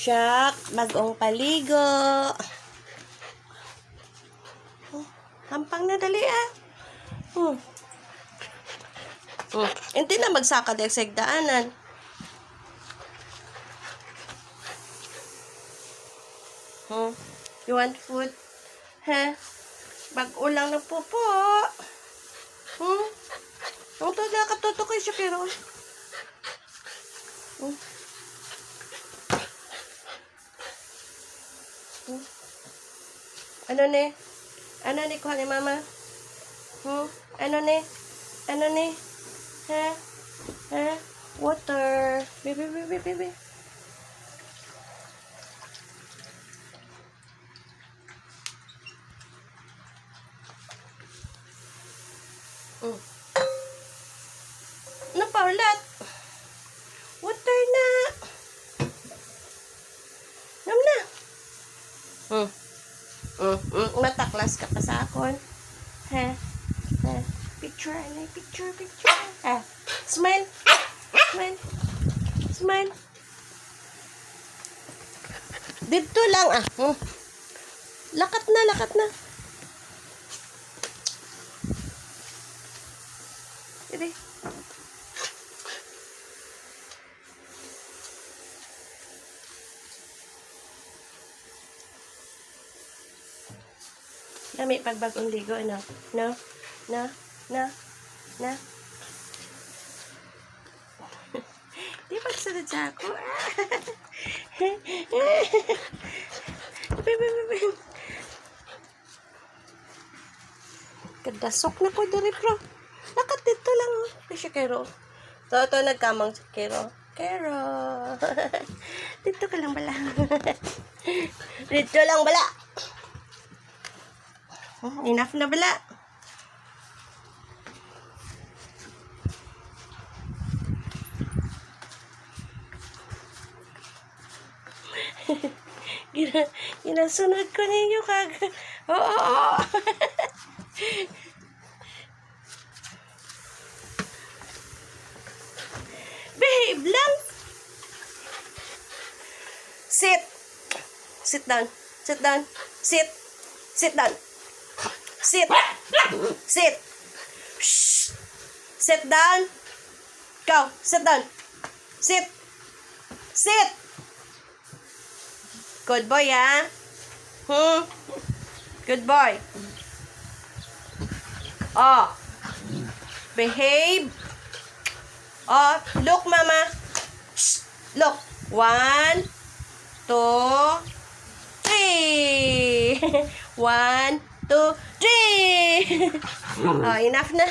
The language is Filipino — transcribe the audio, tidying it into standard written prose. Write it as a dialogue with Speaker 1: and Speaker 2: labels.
Speaker 1: Siyak, bagong paligo. Hampang na dali ah. Hindi na magsaka dahil sa daanan. You want food? Ha? Bag-o lang ng pupo. Ang to na katuto ko siya pero. Ano ni? Ano ni kuha ni mama? Ano ni? Ano ni? Ha? Ha? Water. Baby. Ano pa ulit? Water na. Nam na. Mataklas ka pa sa akon. Ha? Ha? Picture. Ha? Smile. Smile. Dito lang ah. Lakat na. Sige. Dami pagbagong ligo, no? No? Di pagsunod sa ako. Kadasok na ko diri, bro. Lakat dito lang, oh. Kasi Kero. Ito, nagkamang si Kero. Dito ka lang bala. Dito lang bala. Enough na bala. Ginasunod ko ninyo kag. Oo. Behave lang. Sit down. Sit down. Shh. Sit down. Go. Sit down. Sit. Good boy, ha? Good boy. Oh. Behave. Oh, look, mama. Shh. Look. 1, 2, 3. 1, 2, 3. Oh, enough na.